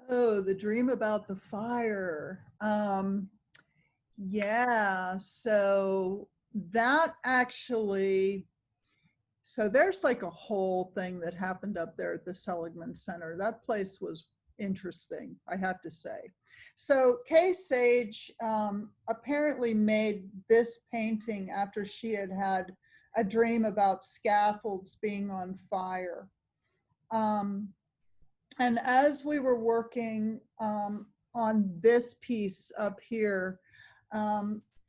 S3: Oh, the dream about the fire. Yeah, so that actually, so there's like a whole thing that happened up there at the Seligman Center. That place was interesting, I have to say. So Kay Sage apparently made this painting after she had had a dream about scaffolds being on fire. And as we were working on this piece up here,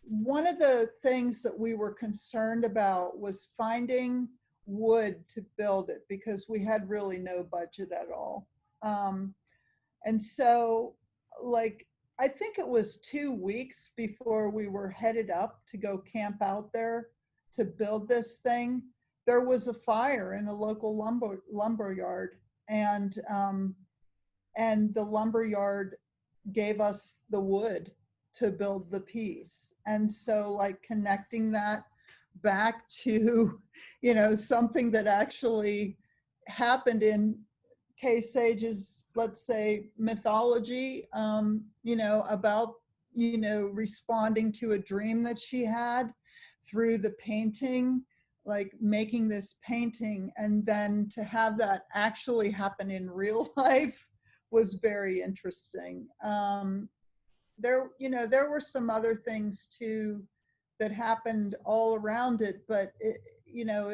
S3: one of the things that we were concerned about was finding wood to build it because we had really no budget at all. And so, like, I think it was 2 weeks before we were headed up to go camp out there to build this thing. There was a fire in a local lumber yard, and the lumber yard gave us the wood to build the piece. And so, like, connecting that back to, something that actually happened in Kay Sage's, let's say, mythology, about, responding to a dream that she had through the painting, like making this painting, and then to have that actually happen in real life was very interesting. There were some other things too that happened all around it, but it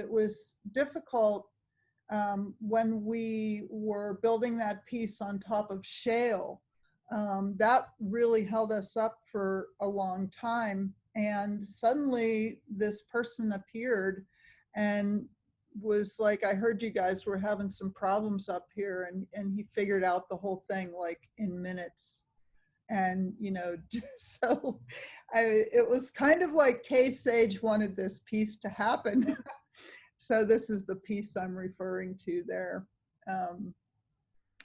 S3: was difficult when we were building that piece on top of shale. That really held us up for a long time. And suddenly this person appeared and was like, I heard you guys were having some problems up here, and he figured out the whole thing like in minutes. And so it was kind of like Kay Sage wanted this piece to happen. So this is the piece I'm referring to there.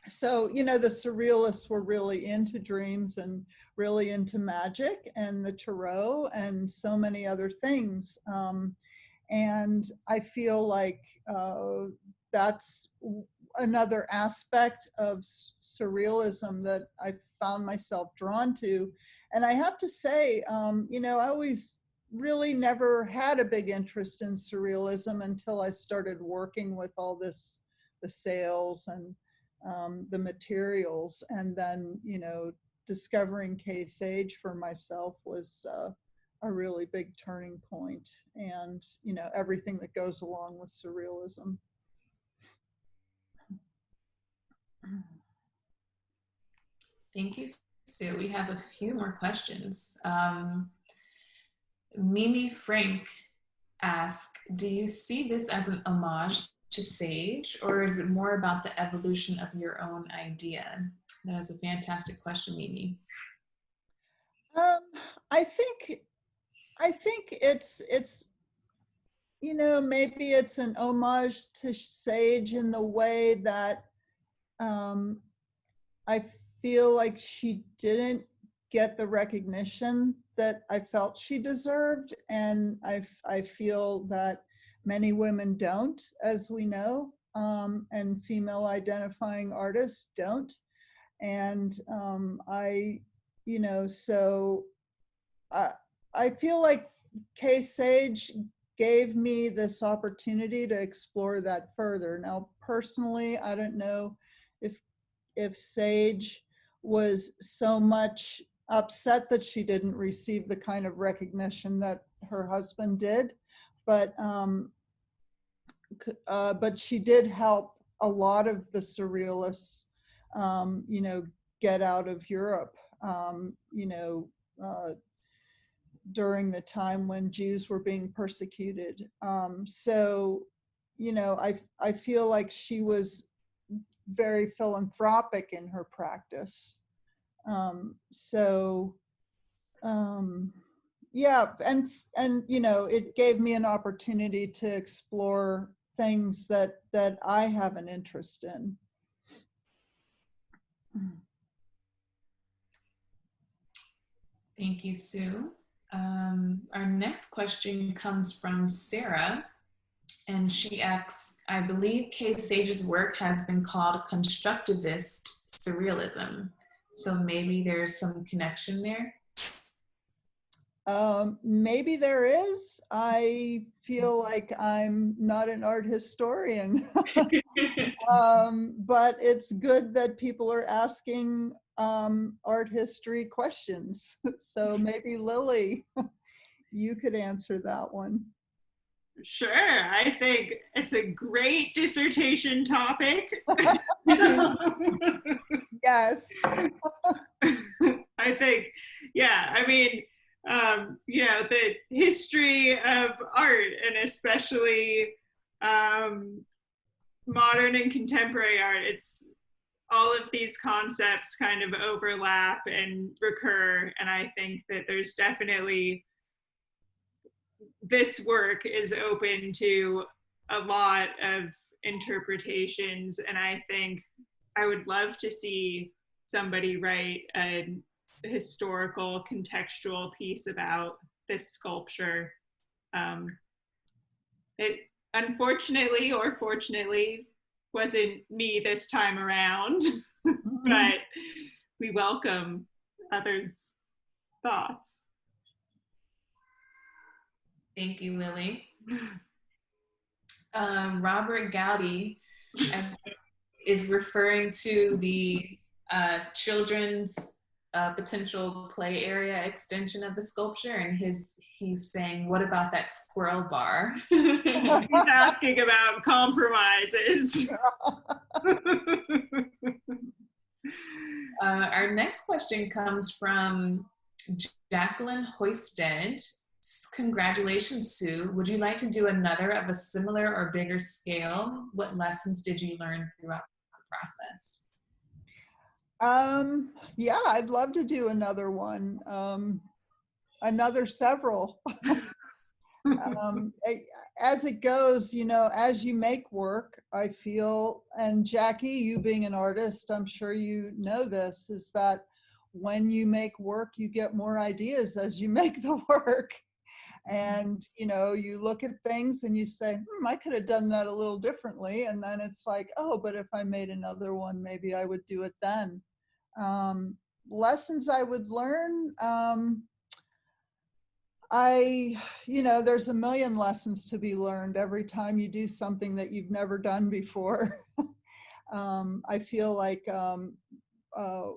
S3: So the surrealists were really into dreams and really into magic and the tarot and so many other things. And I feel like that's another aspect of surrealism that I found myself drawn to. And I have to say, I always really never had a big interest in surrealism until I started working with all this, the sales and the materials. And then, discovering Kay Sage for myself was a really big turning point, and everything that goes along with surrealism.
S1: Thank you, Sue. We have a few more questions. Mimi Frank asks, do you see this as an homage to Sage, or is it more about the evolution of your own idea? That is a fantastic question, Mimi.
S3: I think it's maybe it's an homage to Sage in the way that I feel like she didn't get the recognition that I felt she deserved, and I feel that many women don't, as we know, and female identifying artists don't. And so I feel like Kay Sage gave me this opportunity to explore that further. Now, personally, I don't know if Sage was so much upset that she didn't receive the kind of recognition that her husband did, but she did help a lot of the surrealists, get out of Europe. during the time when Jews were being persecuted. So, you know, I feel like she was very philanthropic in her practice. So, yeah, and you know, it gave me an opportunity to explore things that I have an interest in.
S1: Thank you, Sue. Our next question comes from Sarah, and she asks, I believe Kay Sage's work has been called constructivist surrealism. So maybe there's some connection there.
S3: Maybe there is. I feel like I'm not an art historian, but it's good that people are asking art history questions. So maybe Lily, you could answer that one.
S2: Sure, I think it's a great dissertation topic.
S3: Yes.
S2: I think, yeah, I mean, you know, the history of art, and especially modern and contemporary art, it's all of these concepts kind of overlap and recur. And I think that there's definitely, this work is open to a lot of interpretations. And I think I would love to see somebody write a historical contextual piece about this sculpture. It unfortunately or fortunately wasn't me this time around, but we welcome others' thoughts.
S1: Thank you, Lily. Robert Gowdy is referring to the children's potential play area extension of the sculpture, and he's saying, what about that squirrel bar?
S2: He's asking about compromises.
S1: Our next question comes from Jacqueline Hoisted. Congratulations, Sue. Would you like to do another of a similar or bigger scale? What lessons did you learn throughout the process?
S3: Yeah, I'd love to do another one. Another several. As it goes, you know, as you make work, I feel, and Jackie, you being an artist, I'm sure you know this, is that when you make work, you get more ideas as you make the work. And, you know, you look at things and you say, I could have done that a little differently. And then it's like, oh, but if I made another one, maybe I would do it then. Lessons I would learn, you know, there's a million lessons to be learned every time you do something that you've never done before. I feel like,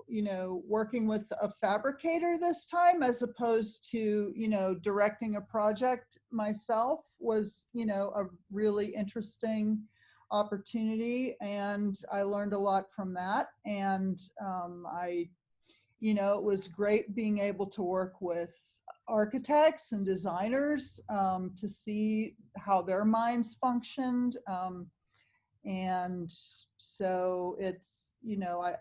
S3: you know, working with a fabricator this time, as opposed to, you know, directing a project myself, was, you know, a really interesting opportunity. And I learned a lot from that. And you know, it was great being able to work with architects and designers to see how their minds functioned. And so it's, you know, I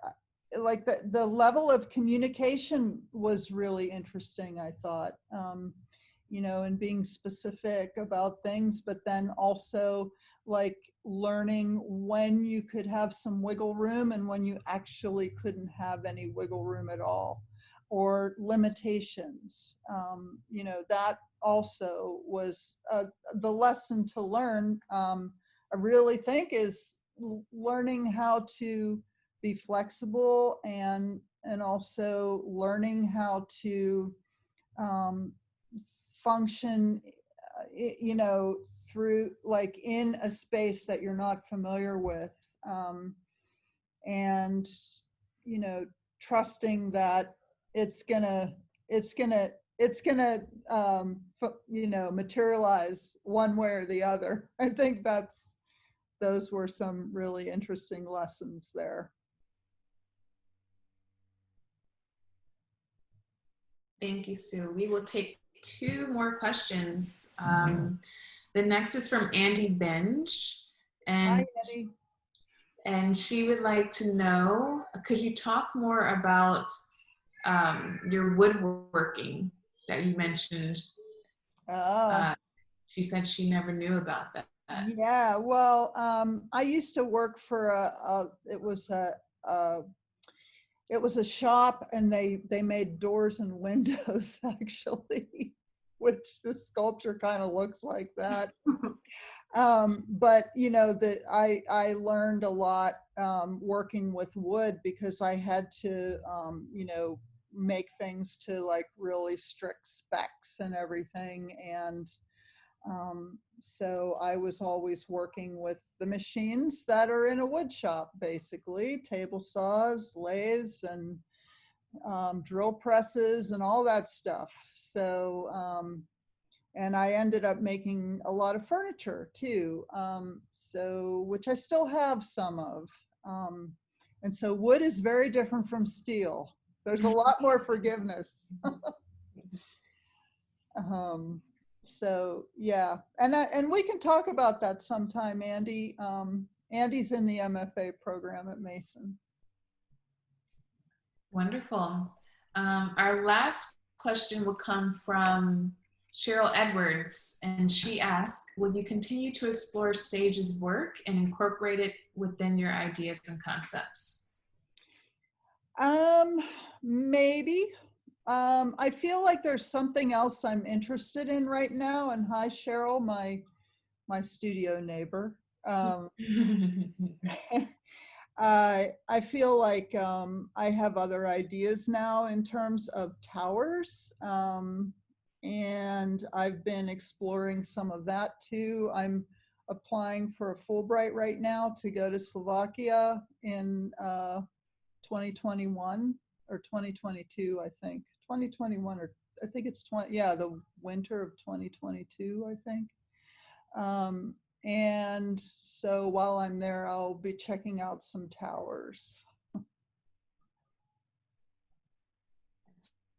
S3: like the level of communication was really interesting, I thought, you know, and being specific about things, but then also like learning when you could have some wiggle room and when you actually couldn't have any wiggle room at all, or limitations. You know, that also was the lesson to learn. I really think is learning how to be flexible, and also learning how to function, you know, through like in a space that you're not familiar with, and you know, trusting that it's gonna you know, materialize one way or the other. I think those were some really interesting lessons there.
S1: Thank you, Sue. We will take two more questions. The next is from Andy Benj,
S3: Hi,
S1: and
S3: Eddie.
S1: she would like to know, could you talk more about your woodworking that you mentioned?
S3: Oh,
S1: She said she never knew about that.
S3: yeah. Well, I used to work for a it was a shop, and they made doors and windows actually, which the sculpture kind of looks like that. But you know that I learned a lot working with wood, because I had to you know, make things to like really strict specs and everything. And so I was always working with the machines that are in a wood shop, basically table saws, lathes, and drill presses and all that stuff. So and I ended up making a lot of furniture too, so which I still have some of. Um, and so wood is very different from steel. There's a lot more forgiveness. um, so yeah, and we can talk about that sometime, Andy. Andy's in the MFA program at Mason.
S1: Wonderful. Our last question will come from Cheryl Edwards, and she asked, will you continue to explore Sage's work and incorporate it within your ideas and concepts?
S3: Maybe. I feel like there's something else I'm interested in right now. And hi, Cheryl, my studio neighbor. I feel like I have other ideas now in terms of towers, and I've been exploring some of that too. I'm applying for a Fulbright right now to go to Slovakia in 2021 or 2022, I think. 2021, or I think it's the winter of 2022, I think. And so while I'm there, I'll be checking out some towers.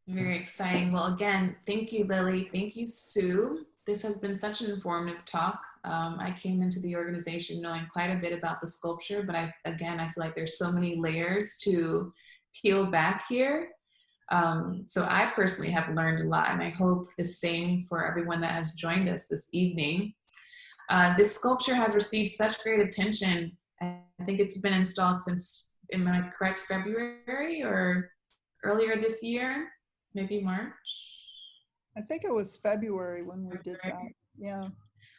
S1: Very exciting. Well, again, thank you, Lily. Thank you, Sue. This has been such an informative talk. I came into the organization knowing quite a bit about the sculpture, but I feel like there's so many layers to peel back here. So I personally have learned a lot, and I hope the same for everyone that has joined us this evening. This sculpture has received such great attention. I think it's been installed since, am I correct, February or earlier this year, maybe March?
S3: I think it was February when we did that. Yeah.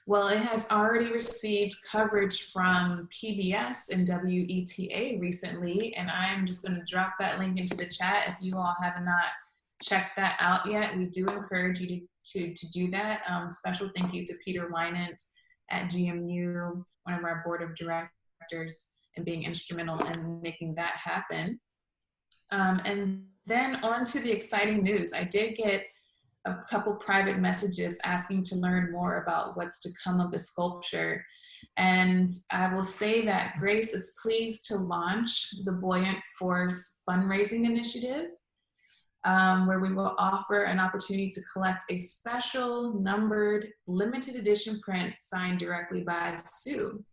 S1: Well, it has already received coverage from PBS and WETA recently, and I'm just going to drop that link into the chat. If you all have not checked that out yet, we do encourage you to do that. Special thank you to Peter Wynant at GMU, one of our board of directors, and being instrumental in making that happen. And then on to the exciting news. I did get a couple private messages asking to learn more about what's to come of the sculpture. And I will say that Grace is pleased to launch the Buoyant Force fundraising initiative, where we will offer an opportunity to collect a special numbered limited edition print signed directly by Sue.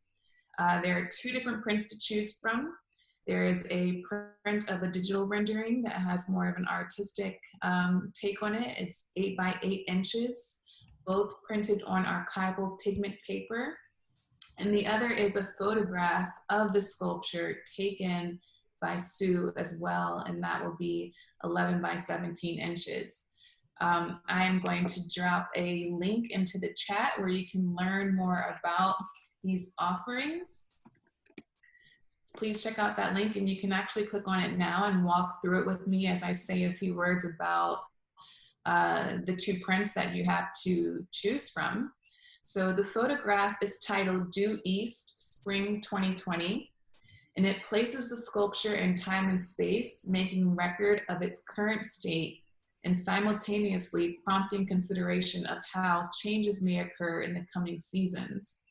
S1: There are two different prints to choose from. There is a print of a digital rendering that has more of an artistic take on it. It's 8 by 8 inches, both printed on archival pigment paper. And the other is a photograph of the sculpture taken by Sue as well, and that will be 11 by 17 inches. I am going to drop a link into the chat where you can learn more about these offerings. Please check out that link, and you can actually click on it now and walk through it with me as I say a few words about the two prints that you have to choose from. So the photograph is titled Due East, Spring 2020, and it places the sculpture in time and space, making record of its current state and simultaneously prompting consideration of how changes may occur in the coming seasons.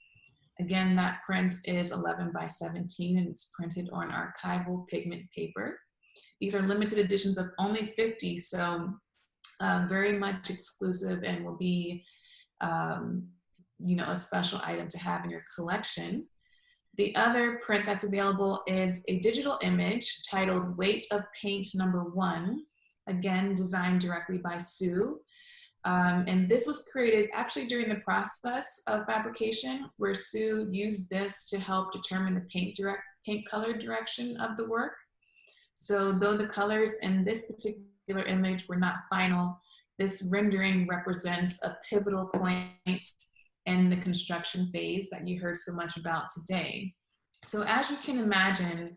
S1: Again, that print is 11 by 17 and it's printed on archival pigment paper. These are limited editions of only 50, so very much exclusive and will be, you know, a special item to have in your collection. The other print that's available is a digital image titled Weight of Paint #1, again, designed directly by Sue. And this was created actually during the process of fabrication, where Sue used this to help determine the paint color direction of the work. So though the colors in this particular image were not final, this rendering represents a pivotal point in the construction phase that you heard so much about today. So as you can imagine,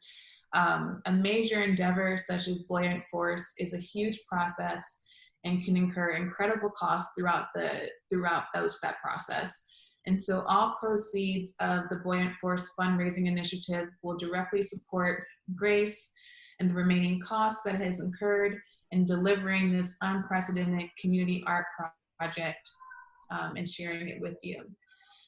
S1: a major endeavor such as Buoyant Force is a huge process and can incur incredible costs throughout that process. And so all proceeds of the Buoyant Force fundraising initiative will directly support Grace and the remaining costs that it has incurred in delivering this unprecedented community art project and sharing it with you.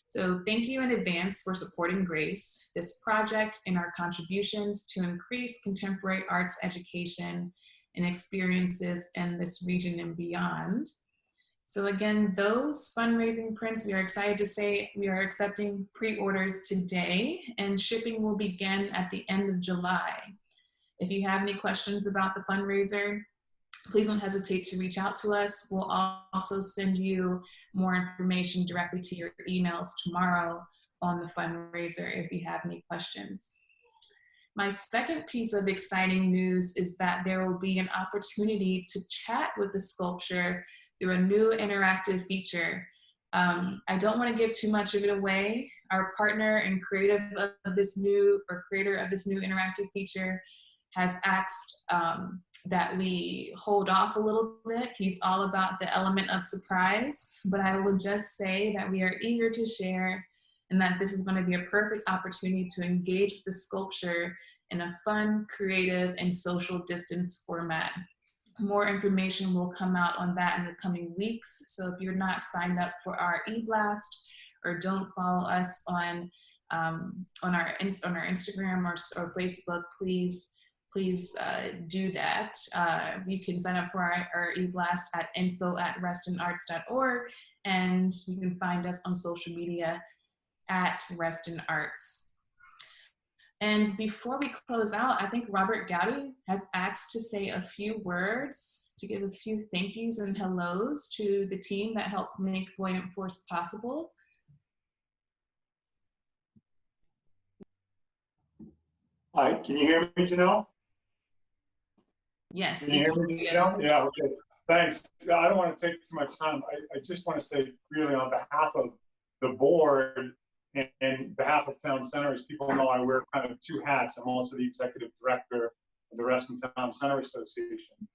S1: So thank you in advance for supporting Grace, this project, and our contributions to increase contemporary arts education and experiences in this region and beyond. So again, those fundraising prints, we are excited to say we are accepting pre-orders today, and shipping will begin at the end of July. If you have any questions about the fundraiser, please don't hesitate to reach out to us. We'll also send you more information directly to your emails tomorrow on the fundraiser if you have any questions. My second piece of exciting news is that there will be an opportunity to chat with the sculpture through a new interactive feature. I don't want to give too much of it away. Our partner and creator of this new interactive feature has asked that we hold off a little bit. He's all about the element of surprise, but I will just say that we are eager to share and that this is going to be a perfect opportunity to engage with the sculpture in a fun, creative, and social distance format. More information will come out on that in the coming weeks. So if you're not signed up for our e-blast or don't follow us on our Instagram or Facebook, please do that. You can sign up for our e-blast at info@restonarts.org, and you can find us on social media at Reston Arts. And before we close out, I think Robert Gowdy has asked to say a few words, to give a few thank yous and hellos to the team that helped make Buoyant Force possible.
S4: Hi, can you hear me, Janelle?
S1: Yes.
S4: Can you hear me, Janelle? Yeah, okay. Thanks. I don't want to take too much time. I just want to say, really, on behalf of the board and behalf of Town Center, as people know, I wear kind of two hats. I'm also the executive director of the Reston Town Center Association.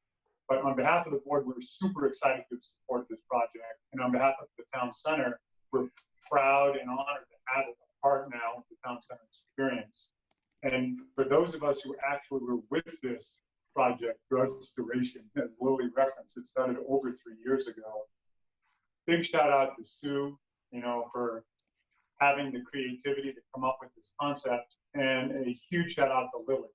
S4: But on behalf of the board, we're super excited to support this project. And on behalf of the Town Center, we're proud and honored to have it a part now of the Town Center experience. And for those of us who actually were with this project throughout its duration, as Lily referenced, it started over 3 years ago. Big shout out to Sue, for having the creativity to come up with this concept, and a huge shout out to Lily.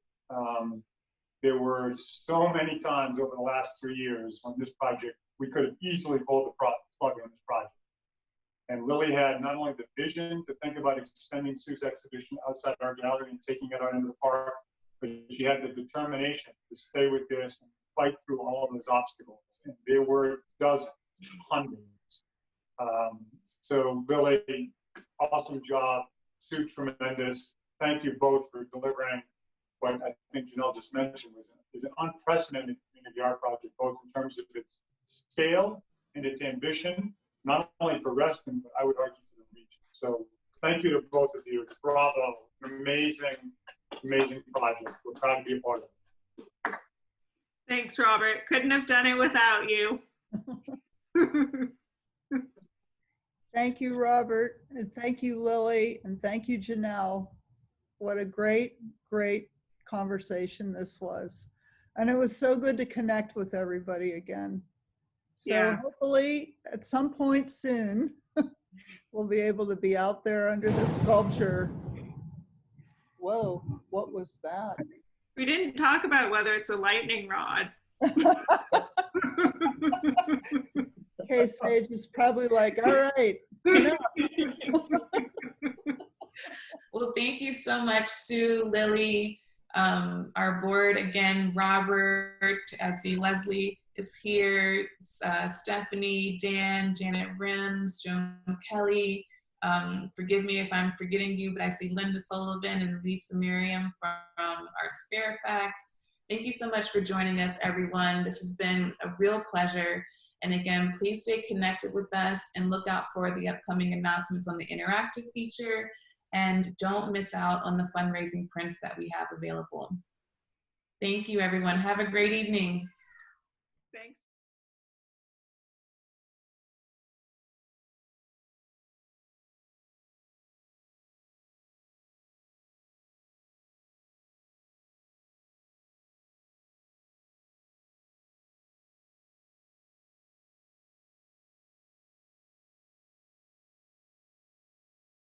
S4: There were so many times over the last 3 years when this project, we could have easily pulled the plug on this project. And Lily had not only the vision to think about extending Sue's exhibition outside our gallery and taking it out into the park, but she had the determination to stay with this and fight through all of those obstacles. And there were dozens, hundreds. So Lily, awesome job. Sue, tremendous. Thank you both for delivering what I think Janelle just mentioned is an unprecedented community art project, both in terms of its scale and its ambition, not only for Reston, but I would argue for the region. So thank you to both of you. Bravo. Amazing, amazing project. We're proud to be a part of it.
S2: Thanks, Robert. Couldn't have done it without you.
S3: Thank you, Robert, and thank you, Lily, and thank you, Janelle. What a great, great conversation this was. And it was so good to connect with everybody again. So
S2: Yeah.
S3: Hopefully at some point soon, we'll be able to be out there under the sculpture. Whoa, what was that?
S2: We didn't talk about whether it's a lightning rod.
S3: okay, Sage is probably like, all right, enough.
S1: Well, thank you so much, Sue, Lily, our board. Again, Robert, I see Leslie is here, Stephanie, Dan, Janet Rims, Joan Kelly. Forgive me if I'm forgetting you, but I see Linda Sullivan and Lisa Miriam from Arts Fairfax. Thank you so much for joining us, everyone. This has been a real pleasure. And again, please stay connected with us and look out for the upcoming announcements on the interactive feature. And don't miss out on the fundraising prints that we have available. Thank you, everyone. Have a great evening.
S2: Thanks.